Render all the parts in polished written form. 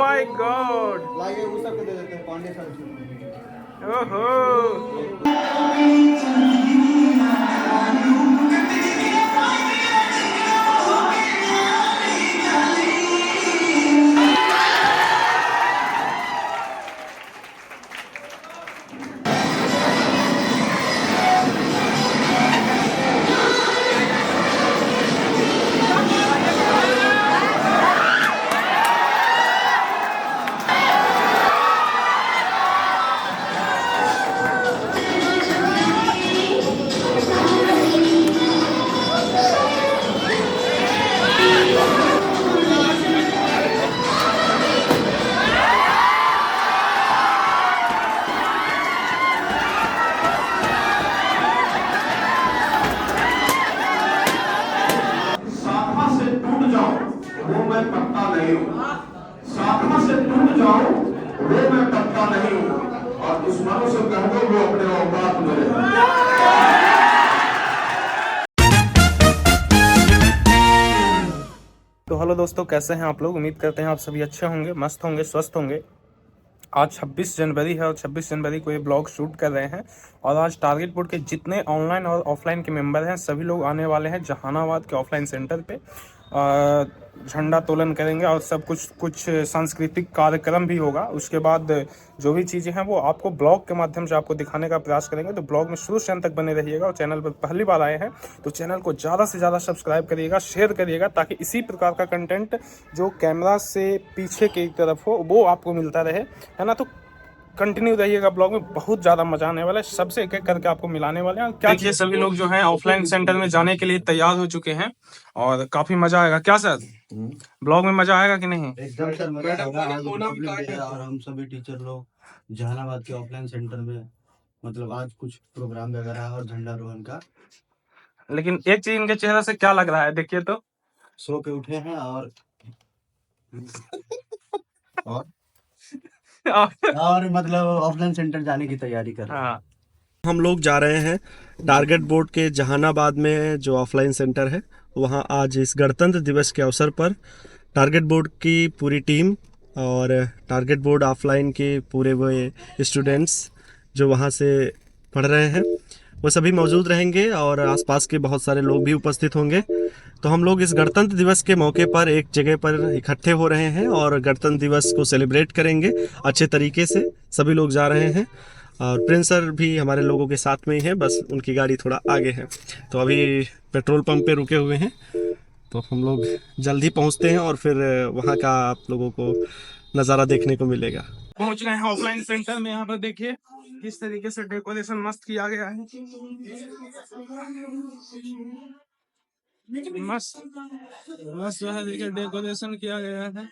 My God, लाइए वो सबको दे देते हैं पांडे सर। ओहो वो मैं पत्ता नहीं हूँ, शाखा से टूट जाऊं वो मैं पत्ता नहीं हूँ, और दुश्मनों से कह दो वो अपने औकात में रहे। तो हेलो दोस्तों, कैसे हैं आप लोग? उम्मीद करते हैं आप सभी अच्छे होंगे, मस्त होंगे, स्वस्थ होंगे। आज 26 जनवरी है और 26 जनवरी को ये ब्लॉग शूट कर रहे हैं। और आज टारगेट बोर्ड के जितने ऑनलाइन और ऑफलाइन के मेंबर हैं सभी लोग आने वाले हैं जहानाबाद के ऑफलाइन सेंटर पे। झंडा तोलन करेंगे और सब कुछ सांस्कृतिक कार्यक्रम भी होगा। उसके बाद जो भी चीज़ें हैं वो आपको ब्लॉग के माध्यम से आपको दिखाने का प्रयास करेंगे। तो ब्लॉग में शुरू से अंत तक बने रहिएगा। और चैनल पर पहली बार आए हैं तो चैनल को ज़्यादा से ज़्यादा सब्सक्राइब करिएगा, शेयर करिएगा, ताकि इसी प्रकार का कंटेंट जो कैमरा से पीछे की तरफ हो वो आपको मिलता रहे, है ना। तो कंटिन्यू रहिएगा, ब्लॉग में बहुत ज़्यादा मजा आने वाला है। सबसे एक एक करके आपको मिलाने वाले हैं। क्या देखिए, सभी लोग जो हैं ऑफलाइन सेंटर में जाने के लिए तैयार हो चुके हैं और काफ़ी मजा आएगा। क्या सर, ब्लॉग में मजा आएगा कि नहीं? एकदम सर मजा आएगा। आज रिपब्लिक डे और हम सभी टीचर लोग जहानाबाद के ऑफलाइन सेंटर में मतलब आज कुछ प्रोग्राम वगैरह है और झंडारोहण का। लेकिन एक चीज इनके चेहरे से क्या लग रहा है, देखिए तो। सो के उठे हैं और और मतलब ऑफलाइन सेंटर जाने की तैयारी कर रहे हैं। हाँ, हम लोग जा रहे हैं टारगेट बोर्ड के जहानाबाद में जो ऑफलाइन सेंटर है वहां। आज इस गणतंत्र दिवस के अवसर पर टारगेट बोर्ड की पूरी टीम और टारगेट बोर्ड ऑफलाइन के पूरे वो स्टूडेंट्स जो वहां से पढ़ रहे हैं वो सभी मौजूद रहेंगे और आसपास के बहुत सारे लोग भी उपस्थित होंगे। तो हम लोग इस गणतंत्र दिवस के मौके पर एक जगह पर इकट्ठे हो रहे हैं और गणतंत्र दिवस को सेलिब्रेट करेंगे अच्छे तरीके से। सभी लोग जा रहे हैं और प्रिंस सर भी हमारे लोगों के साथ में ही हैं, बस उनकी गाड़ी थोड़ा आगे है। तो अभी पेट्रोल पंप पे रुके हुए हैं, तो हम लोग जल्दी पहुंचते हैं और फिर वहां का आप लोगों को नज़ारा देखने को मिलेगा। पहुंच गए हैं ऑफलाइन सेंटर में। यहाँ पर देखिए किस तरीके से डेकोरेशन मस्त किया गया है। मस्त मस्त जो है, देखिए डेकोरेशन किया गया है।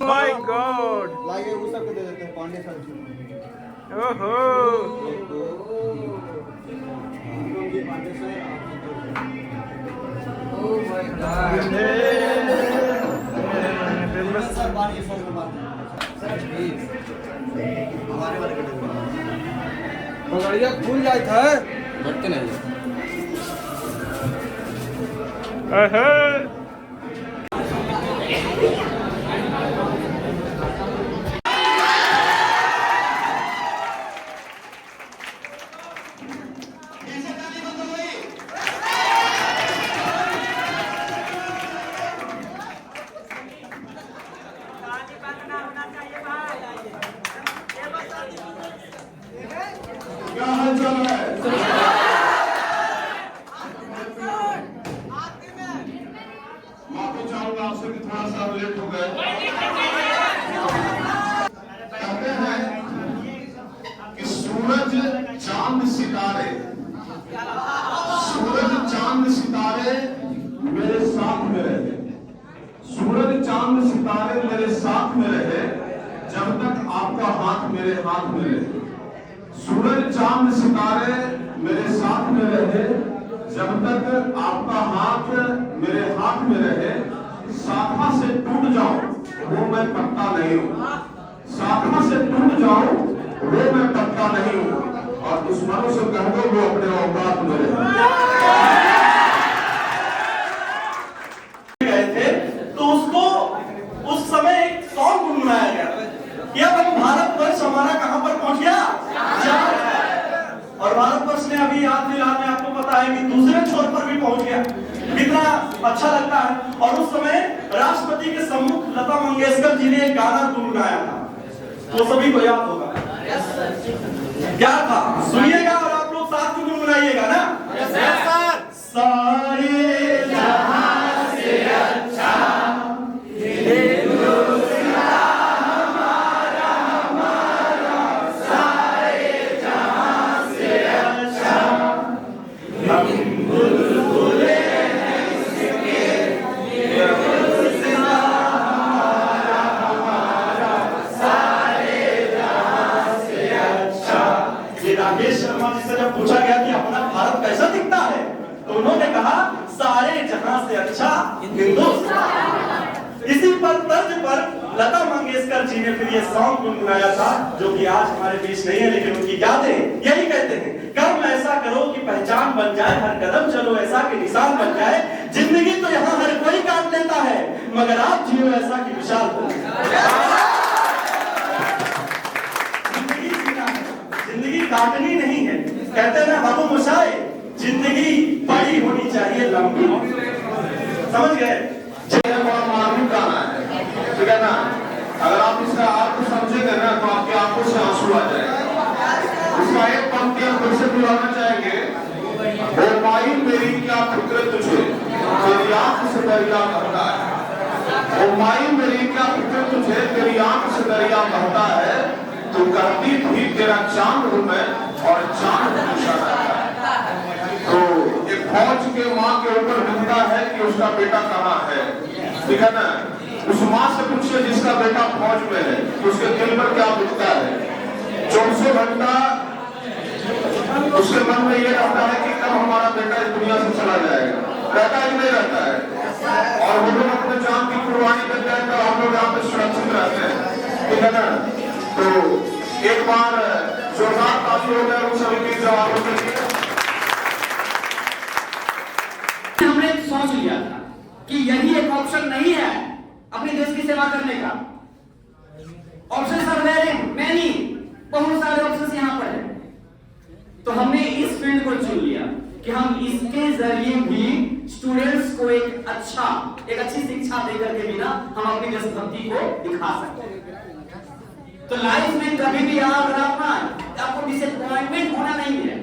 माय गॉड, लाइए वो सबको दे देते हैं पांडे सर। ओहो हमारे वाले बगड़िया खुल जाए था बढ़ते नहीं। क्या हाल चाल है? माफी चाहूंगा आपसे कि थोड़ा सा लेट हो गए। कहते हैं कि सूरज चांद सितारे, सूरज चांद सितारे मेरे साथ में रहे, सूरज चांद सितारे मेरे साथ में रहे जब तक आपका हाथ मेरे हाथ में रहे। सूरज चांद सितारे मेरे साथ में रहे जब तक आपका हाथ मेरे हाथ में रहे। शाखा से टूट जाऊं वो मैं पत्ता नहीं हूँ, शाखा से टूट जाऊं वो मैं पत्ता नहीं हूँ, और दुश्मनों से कह दो वो अपने औकात में रहे। और उस समय राष्ट्रपति के सम्मुख लता मंगेशकर जी ने एक गाना गुनगुनाया था, तो सभी को याद होगा। क्या था सुनिएगा और आप लोग साथ में गुनगुनाइएगा ना। सारे जहां से अच्छा राकेश शर्मा जी से जब पूछा गया कि अपना भारत कैसा दिखता है, तो उन्होंने कहा सारे जहां से अच्छा हिंदुस्तान। इसी पर तर्ज पर लता मंगेशकर जी ने फिर ये सॉन्ग गुनगुनाया था, जो कि आज हमारे बीच नहीं है, लेकिन उनकी यादें यही कहते हैं, कर्म ऐसा करो कि पहचान बन जाए, हर कदम चलो ऐसा कि निशान बन जाए। जिंदगी तो यहाँ हर कोई काट लेता है, मगर आप जियो ऐसा कि विशाल हो। जिंदगी काटनी नहीं है, कहते हैं बाबू मुशाए, जिंदगी बड़ी होनी चाहिए, लंबी। समझ गए? बड़ा मार्मिक गाना है, ठीक है ना। अगर आप इसका अर्थ समझेंगे ना तो आपकी आंखों से आंसू आ जाएगा। इसका एक पंक्ति हम फिर से दोहराना चाहेंगे, ओ माई मेरी क्या फिक्र तुझे, तेरी आंख से दरिया बहता है। ओ माई मेरी क्या फिक्र तुझे, तेरी आंख से दरिया बहता है। तू कहती थी तेरा चांद हूं मैं और चांद हमेशा रहता है। तो एक फौज के माँ के ऊपर मिलता है कि उसका बेटा कहाँ है, ठीक है ना। उस माँ से पूछिए जिसका बेटा फौज में है कि उसके दिल पर क्या बीतता है। 24 घंटा उसके मन में ये रहता है कि कब हमारा बेटा इस दुनिया से चला जाएगा, रहता है कि नहीं रहता है। और वो लोग अपने जान की कुर्बानी देते हैं तो हम लोग यहाँ पे सुरक्षित रहते हैं, ठीक है ना। तो एक बार जोरदार ताली हो गया उन सभी के जवाबों के लिए। हमने सोच लिया था कि यही एक ऑप्शन नहीं है अपने देश की सेवा करने का। ऑप्शन आर वेरी मेनी, बहुत सारे ऑप्शन यहाँ पर है। तो हमने इस फील्ड को चुन लिया कि हम इसके जरिए भी स्टूडेंट्स को एक अच्छी शिक्षा देकर के बिना हम अपनी देशभक्ति को दिखा सकते हैं। तो लाइफ में कभी भी याद रखना, आपको डिसअपॉइंटमेंट होना नहीं है।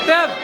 सत्य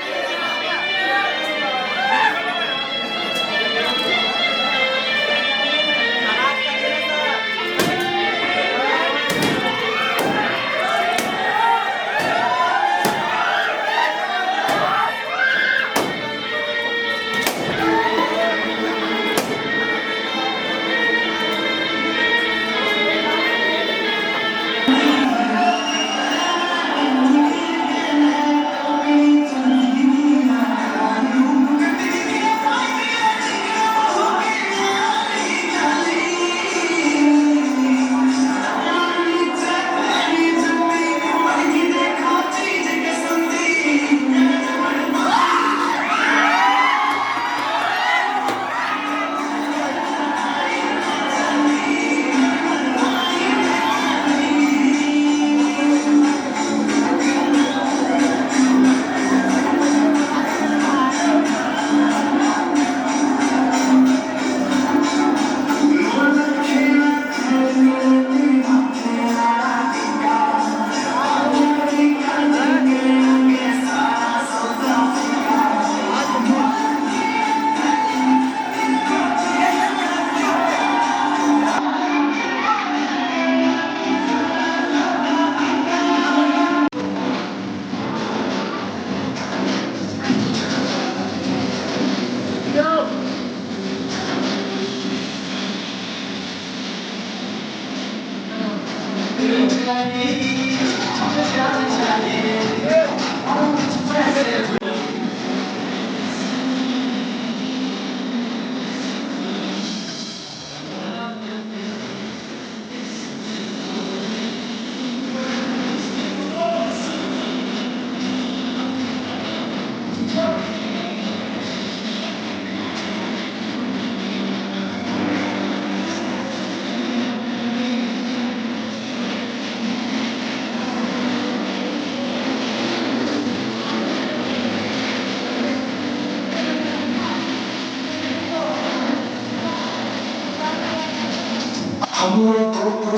Amor, por